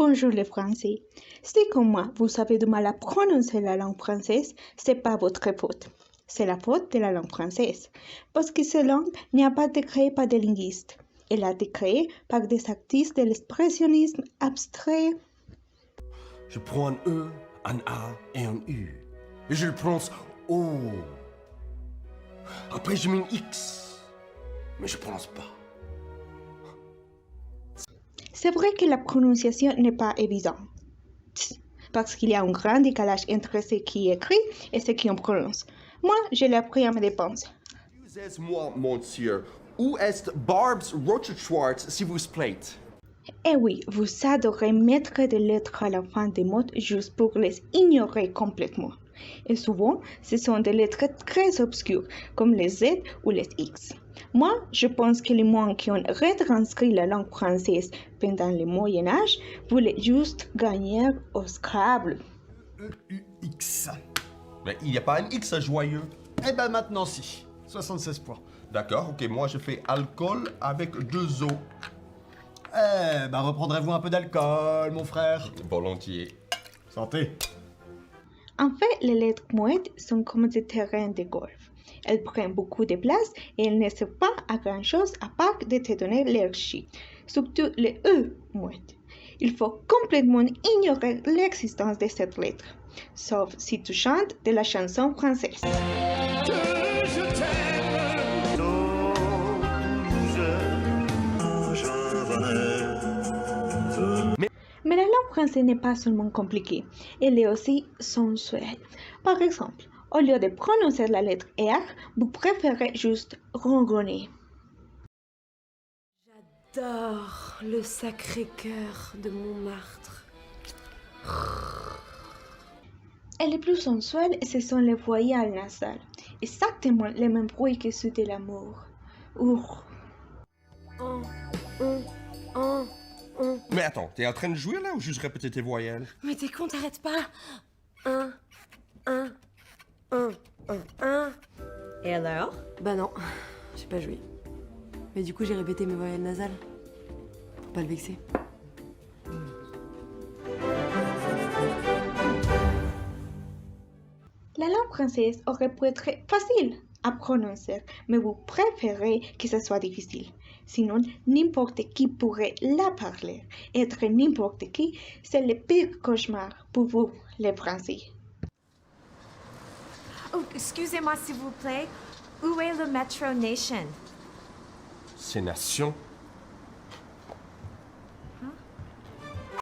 Bonjour les Français. Si comme moi, vous avez du mal à prononcer la langue française, c'est pas votre faute. C'est la faute de la langue française. Parce que cette langue n'a pas été créée par des linguistes. Elle a été créée par des artistes de l'expressionnisme abstrait. Je prends un E, un A et un U. Et je le prononce O. Après, je mets un X. Mais je prononce pas. C'est vrai que la prononciation n'est pas évidente. Parce qu'il y a un grand décalage entre ce qui est écrit et ce qu'on prononce. Moi, je l'ai appris à mes dépenses. Excusez-moi, monsieur. Où est Barb's Rocher-Schwartz, s'il vous plaît? Eh oui, vous adorez mettre des lettres à la fin des mots juste pour les ignorer complètement. Et souvent, ce sont des lettres très obscures, comme les Z ou les X. Moi, je pense que les moines qui ont retranscrit la langue française pendant le Moyen Âge voulaient juste gagner au Scrabble. E-U-X. Mais il n'y a pas un X joyeux. Eh ben maintenant si. 76 points. D'accord, ok, moi je fais alcool avec 2 O. Eh ben reprendrez-vous un peu d'alcool, mon frère? Volontiers. Santé. En fait, les lettres muettes sont comme des terrains de golf. Elles prennent beaucoup de place et elles ne servent pas à grand-chose à part de te donner l'air chic. Surtout les E muettes. Il faut complètement ignorer l'existence de cette lettre, sauf si tu chantes de la chanson française. Mais la langue française n'est pas seulement compliquée, elle est aussi sensuelle. Par exemple, au lieu de prononcer la lettre R, vous préférez juste ronronner. J'adore le Sacré-Cœur de Montmartre. Et les plus sensuelles, ce sont les voyelles nasales, exactement les mêmes bruits que ceux de l'amour. Our. Mais attends, t'es en train de jouer là ou juste répéter tes voyelles? Mais t'es con, t'arrêtes pas. Un. Et alors? Bah non, j'ai pas joué. Mais du coup, j'ai répété mes voyelles nasales. Pour pas le vexer. La langue française aurait pu être facile à prononcer, mais vous préférez que ce soit difficile. Sinon, n'importe qui pourrait la parler. Être n'importe qui, c'est le pire cauchemar pour vous, les Français. Oh, excusez-moi s'il vous plaît. Où est le Metro Nation? C'est nation.